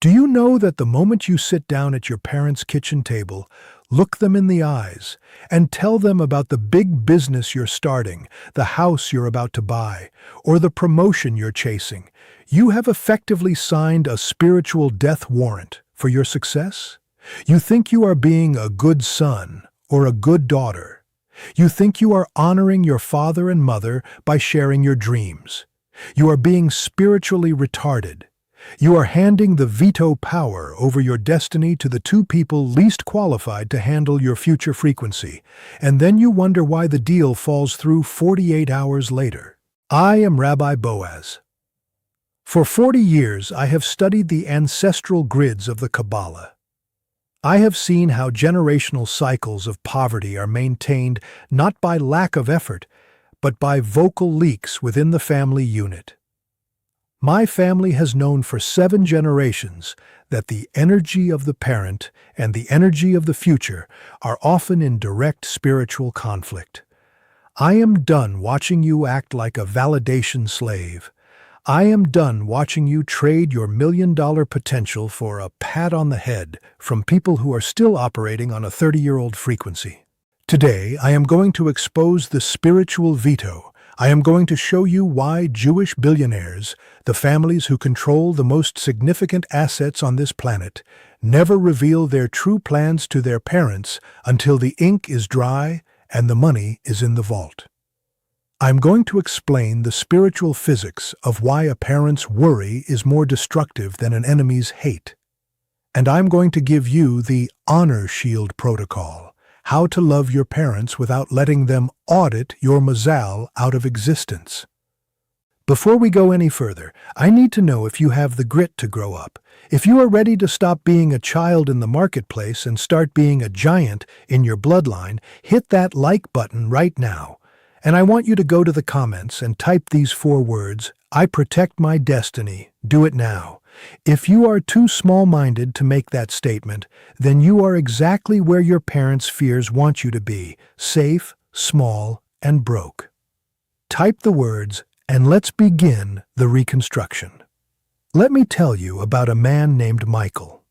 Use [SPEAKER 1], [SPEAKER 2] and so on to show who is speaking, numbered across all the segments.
[SPEAKER 1] Do you know that the moment you sit down at your parents' kitchen table, look them in the eyes, and tell them about the big business you're starting, the house you're about to buy, or the promotion you're chasing, you have effectively signed a spiritual death warrant for your success? You think you are being a good son or a good daughter. You think you are honoring your father and mother by sharing your dreams. You are being spiritually retarded. You are handing the veto power over your destiny to the two people least qualified to handle your future frequency, and then you wonder why the deal falls through 48 hours later. I am Rabbi Boaz. For 40 years, I have studied the ancestral grids of the Kabbalah. I have seen how generational cycles of poverty are maintained not by lack of effort, but by vocal leaks within the family unit. My family has known for 7 generations that the energy of the parent and the energy of the future are often in direct spiritual conflict. I am done watching you act like a validation slave. I am done watching you trade your million-dollar potential for a pat on the head from people who are still operating on a 30-year-old frequency. Today, I am going to expose the spiritual veto. I am going to show you why Jewish billionaires, the families who control the most significant assets on this planet, never reveal their true plans to their parents until the ink is dry and the money is in the vault. I'm going to explain the spiritual physics of why a parent's worry is more destructive than an enemy's hate. And I'm going to give you the honor shield protocol. How to love your parents without letting them audit your mazal out of existence. Before we go any further, I need to know if you have the grit to grow up. If you are ready to stop being a child in the marketplace and start being a giant in your bloodline, hit that like button right now. And I want you to go to the comments and type these 4 words, I protect my destiny. Do it now. If you are too small-minded to make that statement, then you are exactly where your parents' fears want you to be, safe, small, and broke. Type the words, and let's begin the reconstruction. Let me tell you about a man named Michael.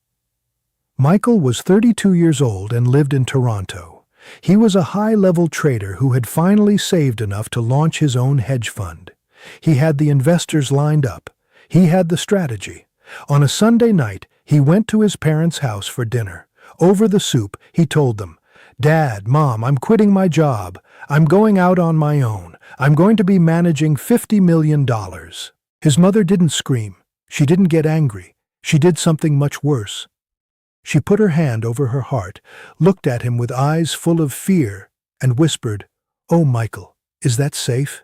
[SPEAKER 1] Michael was 32 years old and lived in Toronto. He was a high-level trader who had finally saved enough to launch his own hedge fund. He had the investors lined up. He had the strategy. On a Sunday night, he went to his parents' house for dinner. Over the soup, he told them, Dad, Mom, I'm quitting my job. I'm going out on my own. I'm going to be managing $50 million. His mother didn't scream. She didn't get angry. She did something much worse. She put her hand over her heart, looked at him with eyes full of fear, and whispered, Oh, Michael, is that safe?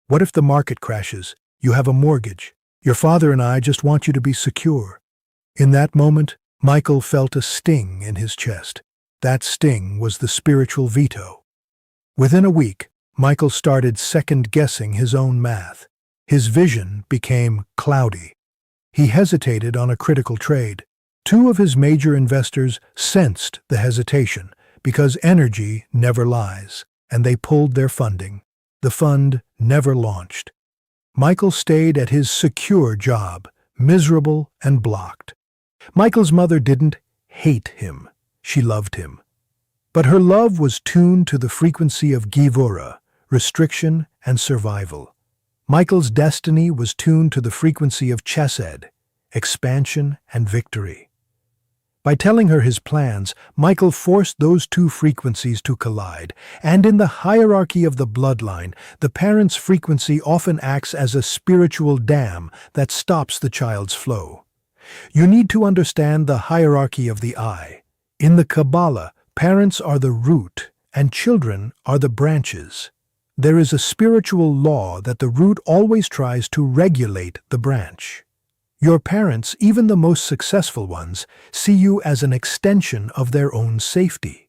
[SPEAKER 1] What if the market crashes? You have a mortgage. Your father and I just want you to be secure. In that moment, Michael felt a sting in his chest. That sting was the spiritual veto. Within a week, Michael started second-guessing his own math. His vision became cloudy. He hesitated on a critical trade. 2 of his major investors sensed the hesitation because energy never lies, and they pulled their funding. The fund never launched. Michael stayed at his secure job, miserable and blocked. Michael's mother didn't hate him. She loved him. But her love was tuned to the frequency of givura, restriction and survival. Michael's destiny was tuned to the frequency of chesed, expansion and victory. By telling her his plans, Michael forced those 2 frequencies to collide, and in the hierarchy of the bloodline, the parent's frequency often acts as a spiritual dam that stops the child's flow. You need to understand the hierarchy of the I. In the Kabbalah, parents are the root and children are the branches. There is a spiritual law that the root always tries to regulate the branch. Your parents, even the most successful ones, see you as an extension of their own safety.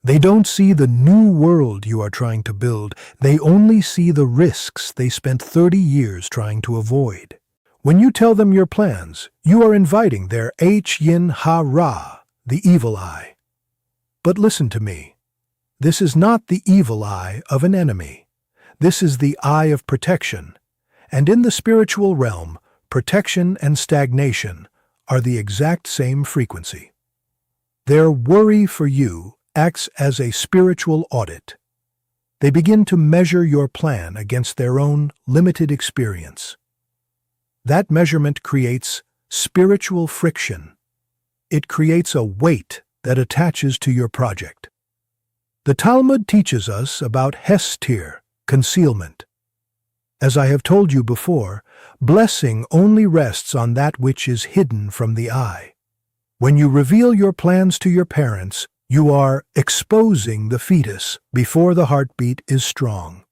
[SPEAKER 1] They don't see the new world you are trying to build. They only see the risks they spent 30 years trying to avoid. When you tell them your plans, you are inviting their Yin Ha-Ra, the evil eye. But listen to me. This is not the evil eye of an enemy. This is the eye of protection. And in the spiritual realm, protection and stagnation are the exact same frequency. Their worry for you acts as a spiritual audit. They begin to measure your plan against their own limited experience. That measurement creates spiritual friction. It creates a weight that attaches to your project. The Talmud teaches us about hestir, concealment. As I have told you before, blessing only rests on that which is hidden from the eye. When you reveal your plans to your parents, you are exposing the fetus before the heartbeat is strong.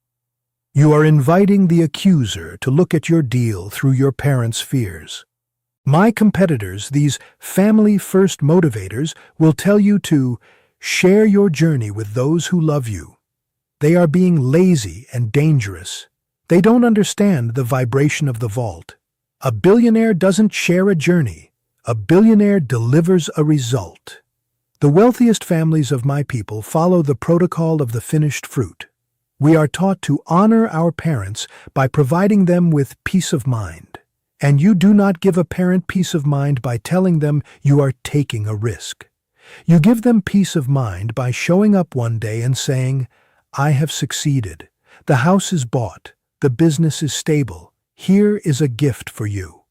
[SPEAKER 1] You are inviting the accuser to look at your deal through your parents' fears. My competitors, these family-first motivators, will tell you to share your journey with those who love you. They are being lazy and dangerous. They don't understand the vibration of the vault. A billionaire doesn't share a journey. A billionaire delivers a result. The wealthiest families of my people follow the protocol of the finished fruit. We are taught to honor our parents by providing them with peace of mind. And you do not give a parent peace of mind by telling them you are taking a risk. You give them peace of mind by showing up one day and saying, "I have succeeded. The house is bought. The business is stable. Here is a gift for you."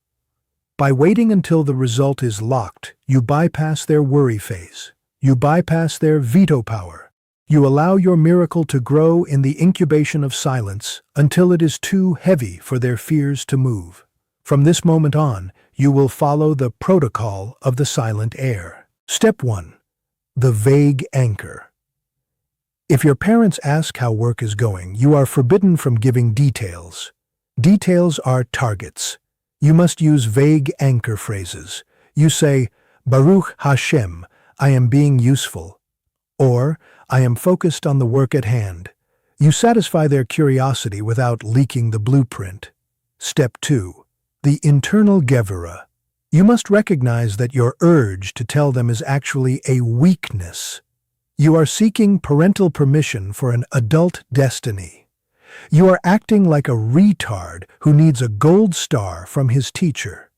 [SPEAKER 1] By waiting until the result is locked, you bypass their worry phase. You bypass their veto power. You allow your miracle to grow in the incubation of silence until it is too heavy for their fears to move. From this moment on, you will follow the protocol of the silent heir. Step 1. The vague anchor. If your parents ask how work is going, you are forbidden from giving details. Details are targets. You must use vague anchor phrases. You say, "Baruch Hashem, I am being useful," or "I am focused on the work at hand." You satisfy their curiosity without leaking the blueprint. Step 2. The internal gevurah. You must recognize that your urge to tell them is actually a weakness. You are seeking parental permission for an adult destiny. You are acting like a retard who needs a gold star from his teacher.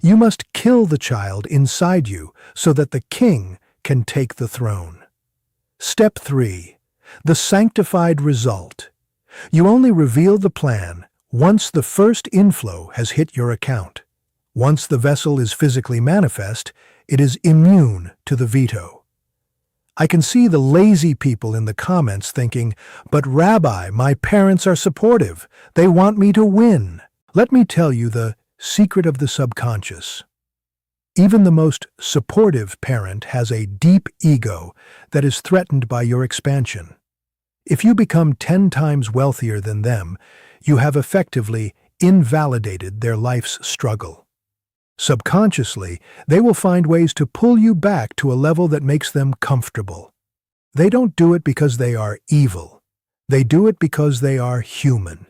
[SPEAKER 1] You must kill the child inside you so that the king can take the throne. Step 3. The sanctified result. You only reveal the plan once the first inflow has hit your account. Once the vessel is physically manifest, it is immune to the veto. I can see the lazy people in the comments thinking, "But Rabbi, my parents are supportive. They want me to win." Let me tell you the secret of the subconscious. Even the most supportive parent has a deep ego that is threatened by your expansion. If you become 10 times wealthier than them, you have effectively invalidated their life's struggle. Subconsciously, they will find ways to pull you back to a level that makes them comfortable. They don't do it because they are evil. They do it because they are human.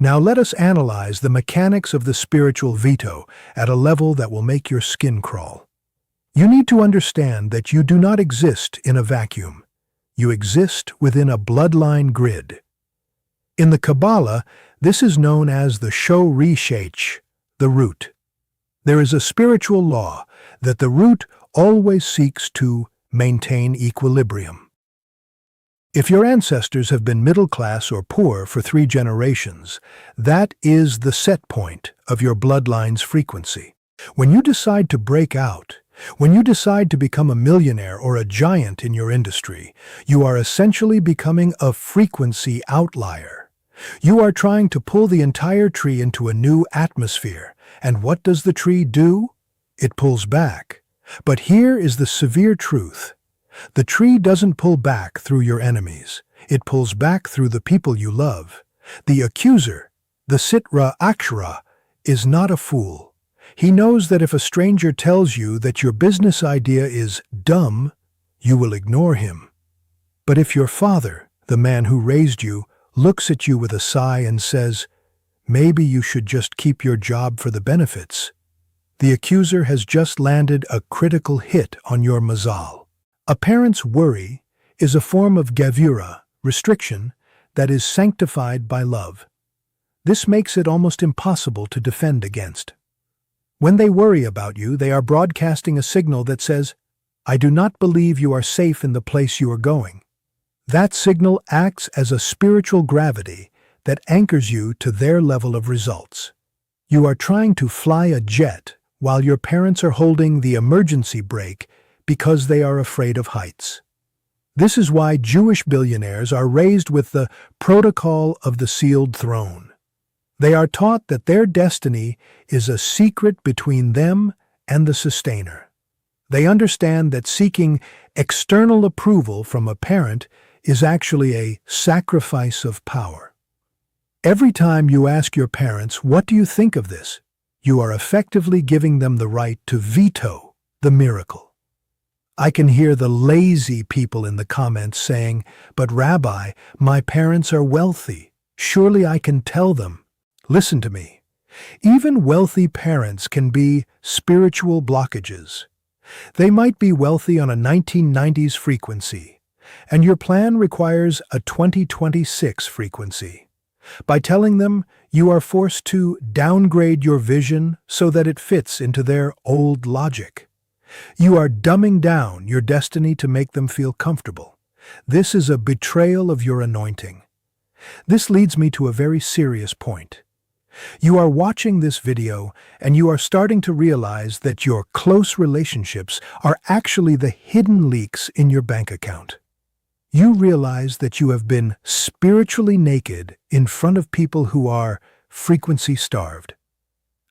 [SPEAKER 1] Now let us analyze the mechanics of the spiritual veto at a level that will make your skin crawl. You need to understand that you do not exist in a vacuum. You exist within a bloodline grid. In the Kabbalah, this is known as the Shorishach, the root. There is a spiritual law that the root always seeks to maintain equilibrium. If your ancestors have been middle class or poor for 3 generations, that is the set point of your bloodline's frequency. When you decide to break out, when you decide to become a millionaire or a giant in your industry, you are essentially becoming a frequency outlier. You are trying to pull the entire tree into a new atmosphere. And what does the tree do? It pulls back. But here is the severe truth. The tree doesn't pull back through your enemies. It pulls back through the people you love. The accuser, the Sitra Akshara, is not a fool. He knows that if a stranger tells you that your business idea is dumb, you will ignore him. But if your father, the man who raised you, looks at you with a sigh and says, "Maybe you should just keep your job for the benefits," the accuser has just landed a critical hit on your mazal. A parent's worry is a form of gevurah, restriction, that is sanctified by love. This makes it almost impossible to defend against. When they worry about you, they are broadcasting a signal that says, "I do not believe you are safe in the place you are going." That signal acts as a spiritual gravity that anchors you to their level of results. You are trying to fly a jet while your parents are holding the emergency brake because they are afraid of heights. This is why Jewish billionaires are raised with the protocol of the sealed throne. They are taught that their destiny is a secret between them and the sustainer. They understand that seeking external approval from a parent is actually a sacrifice of power. Every time you ask your parents, "What do you think of this?" you are effectively giving them the right to veto the miracle. I can hear the lazy people in the comments saying, "But Rabbi, my parents are wealthy. Surely I can tell them." Listen to me. Even wealthy parents can be spiritual blockages. They might be wealthy on a 1990s frequency, and your plan requires a 2026 frequency. By telling them, you are forced to downgrade your vision so that it fits into their old logic. You are dumbing down your destiny to make them feel comfortable. This is a betrayal of your anointing. This leads me to a very serious point. You are watching this video and you are starting to realize that your close relationships are actually the hidden leaks in your bank account. You realize that you have been spiritually naked in front of people who are frequency starved.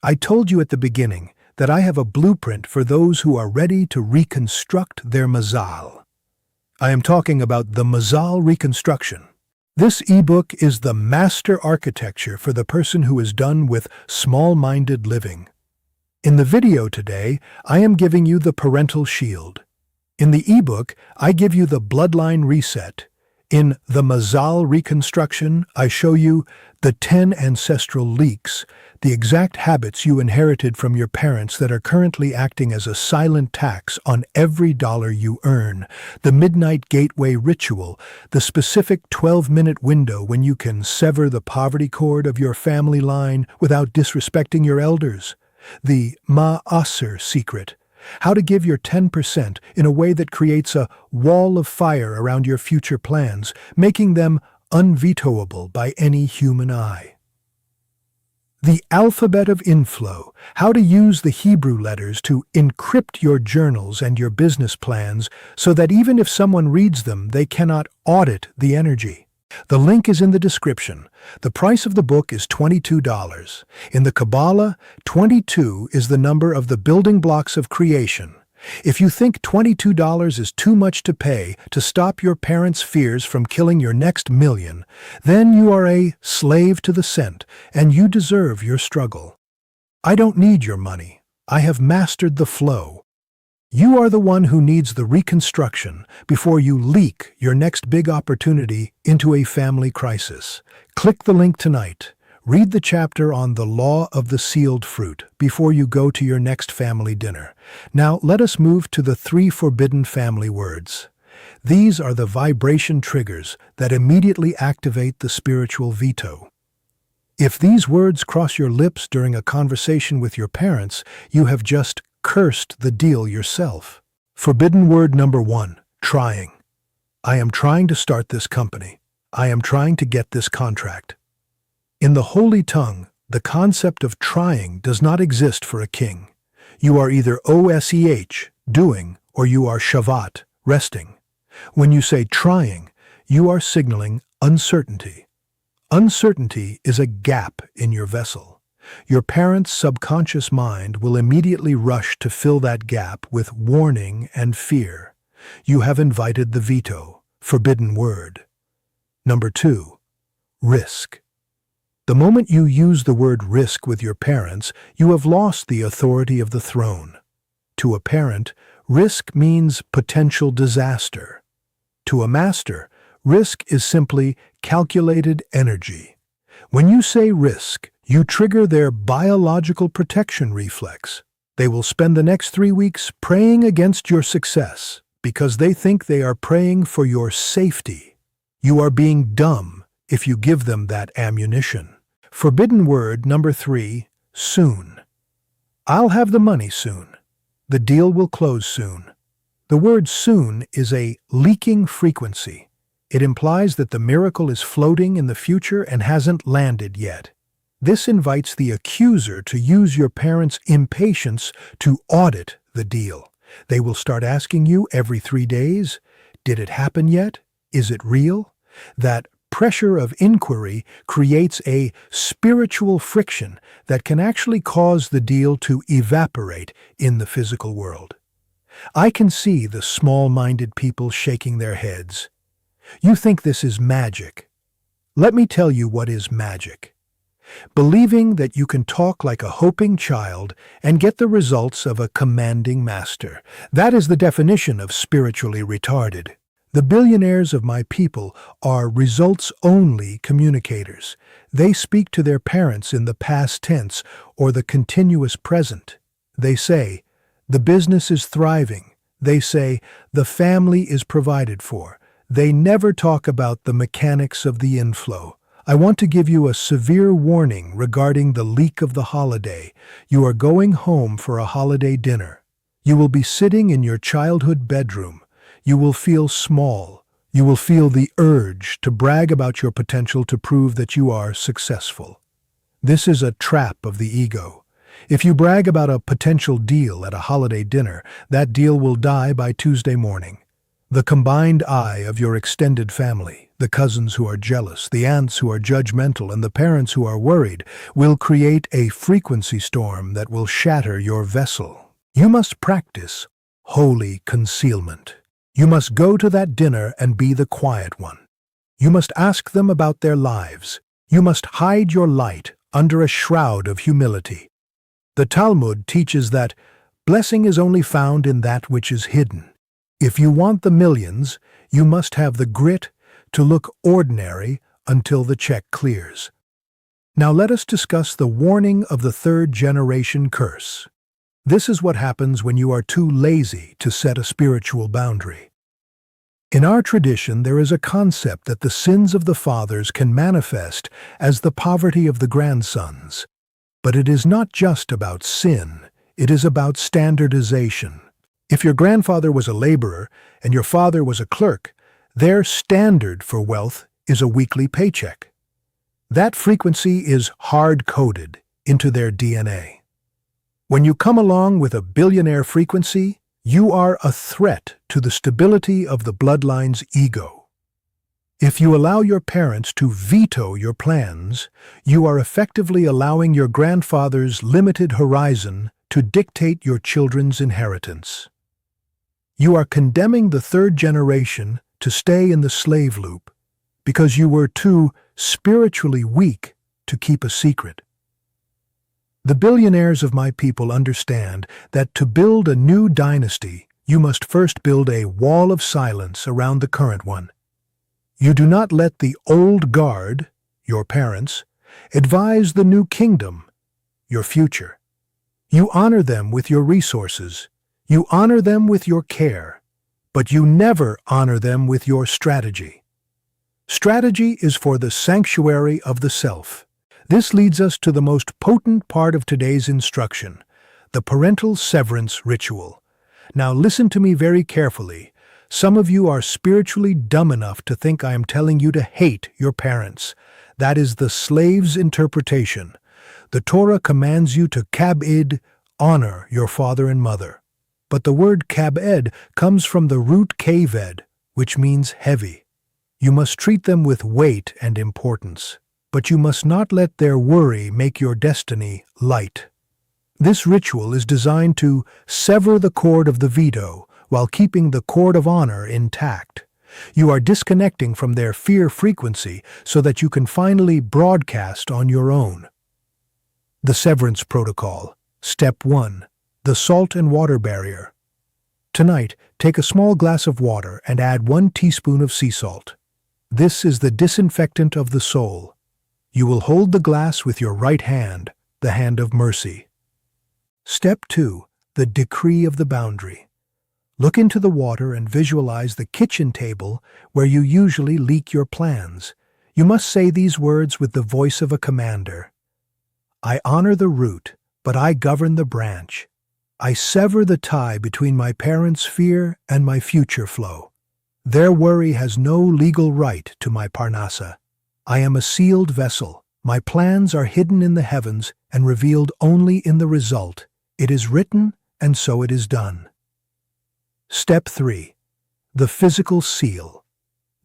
[SPEAKER 1] I told you at the beginning that I have a blueprint for those who are ready to reconstruct their mazal. I am talking about the mazal reconstruction. This ebook is the master architecture for the person who is done with small-minded living. In the video today, I am giving you the parental shield. In the ebook, I give you the bloodline reset. In the Mazal Reconstruction, I show you the 10 ancestral leaks, the exact habits you inherited from your parents that are currently acting as a silent tax on every dollar you earn, the midnight gateway ritual, the specific 12-minute window when you can sever the poverty cord of your family line without disrespecting your elders, the Ma'aser secret, how to give your 10% in a way that creates a wall of fire around your future plans, making them unvetoable by any human eye. The alphabet of inflow, how to use the Hebrew letters to encrypt your journals and your business plans so that even if someone reads them, they cannot audit the energy. The link is in the description. The price of the book is $22. In the Kabbalah, 22 is the number of the building blocks of creation. If you think $22 is too much to pay to stop your parents' fears from killing your next million, then you are a slave to the cent, and you deserve your struggle. I don't need your money. I have mastered the flow. You are the one who needs the reconstruction before you leak your next big opportunity into a family crisis. Click the link tonight. Read the chapter on the law of the sealed fruit before you go to your next family dinner. Now let us move to the 3 forbidden family words. These are the vibration triggers that immediately activate the spiritual veto. If these words cross your lips during a conversation with your parents, you have just cursed the deal yourself. Forbidden word number 1, trying. I am trying to start this company. I am trying to get this contract. In the Holy Tongue, the concept of trying does not exist for a king. You are either OSEH, doing, or you are Shavat, resting. When you say trying, you are signaling uncertainty. Uncertainty is a gap in your vessel. Your parents' subconscious mind will immediately rush to fill that gap with warning and fear. You have invited the veto, forbidden word. Number 2, risk. The moment you use the word risk with your parents, you have lost the authority of the throne. To a parent, risk means potential disaster. To a master, risk is simply calculated energy. When you say risk, you trigger their biological protection reflex. They will spend the next 3 weeks praying against your success because they think they are praying for your safety. You are being dumb if you give them that ammunition. Forbidden word number 3, soon. I'll have the money soon. The deal will close soon. The word soon is a leaking frequency. It implies that the miracle is floating in the future and hasn't landed yet. This invites the accuser to use your parents' impatience to audit the deal. They will start asking you every 3 days, "Did it happen yet? Is it real?" That pressure of inquiry creates a spiritual friction that can actually cause the deal to evaporate in the physical world. I can see the small-minded people shaking their heads. You think this is magic. Let me tell you what is magic. Believing that you can talk like a hoping child and get the results of a commanding master. That is the definition of spiritually retarded. The billionaires of my people are results-only communicators. They speak to their parents in the past tense or the continuous present. They say, "The business is thriving." They say, "The family is provided for." They never talk about the mechanics of the inflow. I want to give you a severe warning regarding the leak of the holiday. You are going home for a holiday dinner. You will be sitting in your childhood bedroom. You will feel small. You will feel the urge to brag about your potential to prove that you are successful. This is a trap of the ego. If you brag about a potential deal at a holiday dinner, that deal will die by Tuesday morning. The combined eye of your extended family, the cousins who are jealous, the aunts who are judgmental, and the parents who are worried, will create a frequency storm that will shatter your vessel. You must practice holy concealment. You must go to that dinner and be the quiet one. You must ask them about their lives. You must hide your light under a shroud of humility. The Talmud teaches that blessing is only found in that which is hidden. If you want the millions, you must have the grit to look ordinary until the check clears. Now let us discuss the warning of the third-generation curse. This is what happens when you are too lazy to set a spiritual boundary. In our tradition, there is a concept that the sins of the fathers can manifest as the poverty of the grandsons. But it is not just about sin, it is about standardization. If your grandfather was a laborer and your father was a clerk, their standard for wealth is a weekly paycheck. That frequency is hard-coded into their DNA. When you come along with a billionaire frequency, you are a threat to the stability of the bloodline's ego. If you allow your parents to veto your plans, you are effectively allowing your grandfather's limited horizon to dictate your children's inheritance. You are condemning the third generation to stay in the slave loop because you were too spiritually weak to keep a secret. The billionaires of my people understand that to build a new dynasty, you must first build a wall of silence around the current one. You do not let the old guard, your parents, advise the new kingdom, your future. You honor them with your resources. You honor them with your care. But you never honor them with your strategy. Strategy is for the sanctuary of the self. This leads us to the most potent part of today's instruction, the parental severance ritual. Now listen to me very carefully. Some of you are spiritually dumb enough to think I am telling you to hate your parents. That is the slave's interpretation. The Torah commands you to kab'id, honor your father and mother. But the word kab'ed comes from the root kaved, which means heavy. You must treat them with weight and importance. But you must not let their worry make your destiny light. This ritual is designed to sever the cord of the veto while keeping the cord of honor intact. You are disconnecting from their fear frequency so that you can finally broadcast on your own. The Severance Protocol. Step 1. The Salt and Water Barrier. Tonight, take a small glass of water and add 1 teaspoon of sea salt. This is the disinfectant of the soul. You will hold the glass with your right hand, the hand of mercy. Step 2. The Decree of the Boundary. Look into the water and visualize the kitchen table where you usually leak your plans. You must say these words with the voice of a commander. I honor the root, but I govern the branch. I sever the tie between my parents' fear and my future flow. Their worry has no legal right to my parnasa. I am a sealed vessel. My plans are hidden in the heavens and revealed only in the result. It is written, and so it is done. Step 3. The physical seal.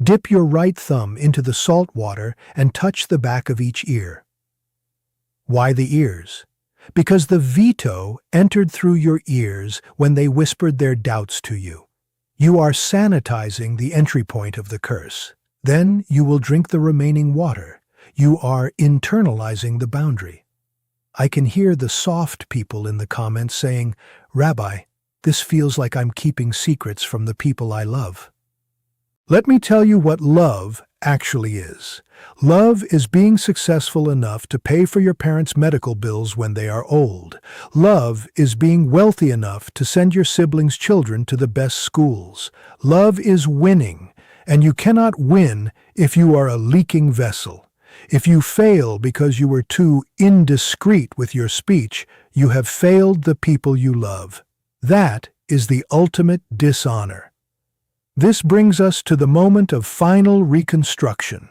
[SPEAKER 1] Dip your right thumb into the salt water and touch the back of each ear. Why the ears? Because the veto entered through your ears when they whispered their doubts to you. You are sanitizing the entry point of the curse. Then you will drink the remaining water. You are internalizing the boundary. I can hear the soft people in the comments saying, "Rabbi, this feels like I'm keeping secrets from the people I love." Let me tell you what love actually is. Love is being successful enough to pay for your parents' medical bills when they are old. Love is being wealthy enough to send your siblings' children to the best schools. Love is winning, and you cannot win if you are a leaking vessel. If you fail because you were too indiscreet with your speech, you have failed the people you love. That is the ultimate dishonor. This brings us to the moment of final reconstruction.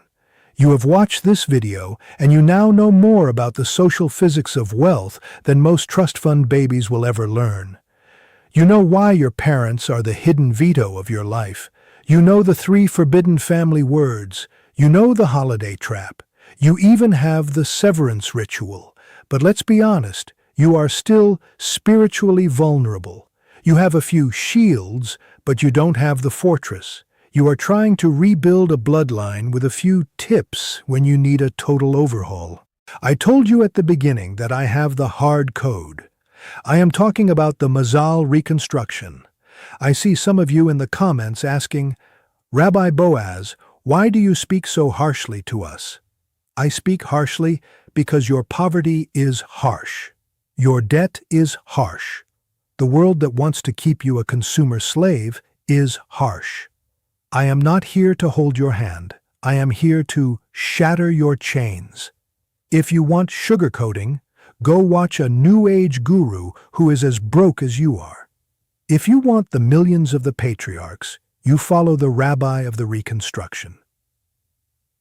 [SPEAKER 1] You have watched this video, and you now know more about the social physics of wealth than most trust fund babies will ever learn. You know why your parents are the hidden veto of your life. You know the 3 forbidden family words. You know the holiday trap. You even have the severance ritual. But let's be honest, you are still spiritually vulnerable. You have a few shields, but you don't have the fortress. You are trying to rebuild a bloodline with a few tips when you need a total overhaul. I told you at the beginning that I have the hard code. I am talking about the Mazal reconstruction. I see some of you in the comments asking, "Rabbi Boaz, why do you speak so harshly to us?" I speak harshly because your poverty is harsh. Your debt is harsh. The world that wants to keep you a consumer slave is harsh. I am not here to hold your hand. I am here to shatter your chains. If you want sugarcoating, go watch a New Age guru who is as broke as you are. If you want the millions of the patriarchs, you follow the rabbi of the reconstruction.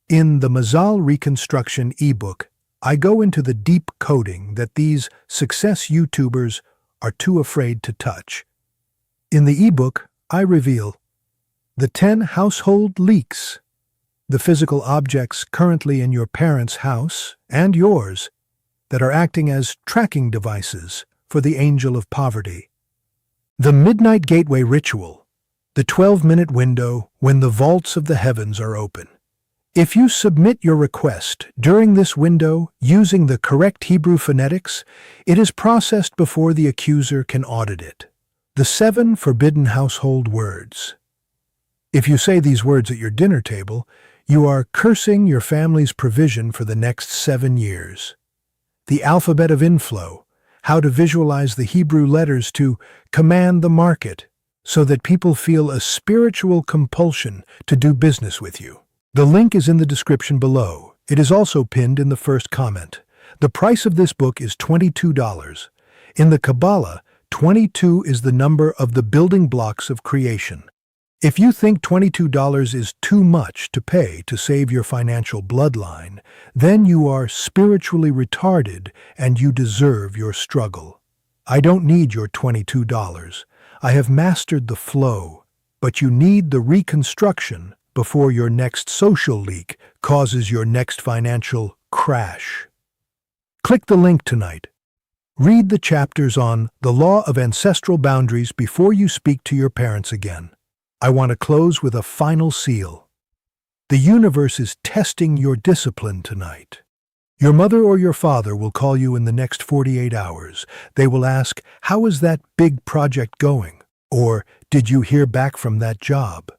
[SPEAKER 1] In the Mazal Reconstruction ebook, I go into the deep coding that these success YouTubers are too afraid to touch. In the ebook, I reveal the 10 household leaks, the physical objects currently in your parents' house and yours that are acting as tracking devices for the angel of poverty. The Midnight Gateway Ritual, the 12-minute window when the vaults of the heavens are open. If you submit your request during this window using the correct Hebrew phonetics, it is processed before the accuser can audit it. The 7 forbidden household words. If you say these words at your dinner table, you are cursing your family's provision for the next 7 years. The alphabet of inflow, how to visualize the Hebrew letters to command the market so that people feel a spiritual compulsion to do business with you. The link is in the description below. It is also pinned in the first comment. The price of this book is $22. In the Kabbalah, 22 is the number of the building blocks of creation. If you think $22 is too much to pay to save your financial bloodline, then you are spiritually retarded and you deserve your struggle. I don't need your $22. I have mastered the flow, but you need the reconstruction before your next social leak causes your next financial crash. Click the link tonight. Read the chapters on the law of ancestral boundaries before you speak to your parents again. I want to close with a final seal. The universe is testing your discipline tonight. Your mother or your father will call you in the next 48 hours. They will ask, "How is that big project going?" Or, "Did you hear back from that job?"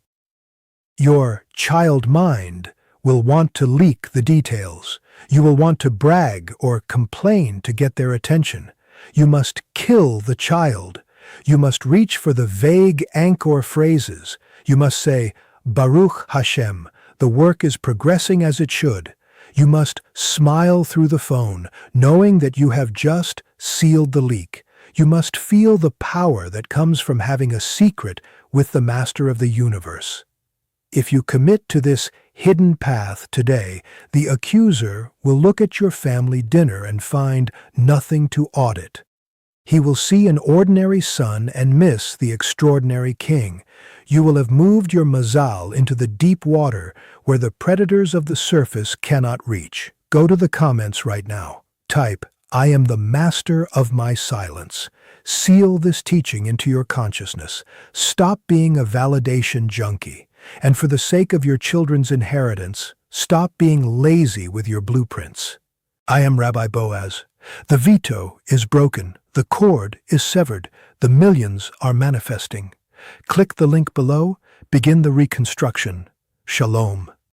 [SPEAKER 1] Your child mind will want to leak the details. You will want to brag or complain to get their attention. You must kill the child. You must reach for the vague anchor phrases. You must say, "Baruch Hashem, the work is progressing as it should." You must smile through the phone, knowing that you have just sealed the leak. You must feel the power that comes from having a secret with the Master of the universe. If you commit to this hidden path today, the accuser will look at your family dinner and find nothing to audit. He will see an ordinary son and miss the extraordinary king. You will have moved your mazal into the deep water where the predators of the surface cannot reach. Go to the comments right now. Type, "I am the master of my silence." Seal this teaching into your consciousness. Stop being a validation junkie. And for the sake of your children's inheritance, stop being lazy with your blueprints. I am Rabbi Boaz. The veto is broken. The cord is severed. The millions are manifesting. Click the link below. Begin the reconstruction. Shalom.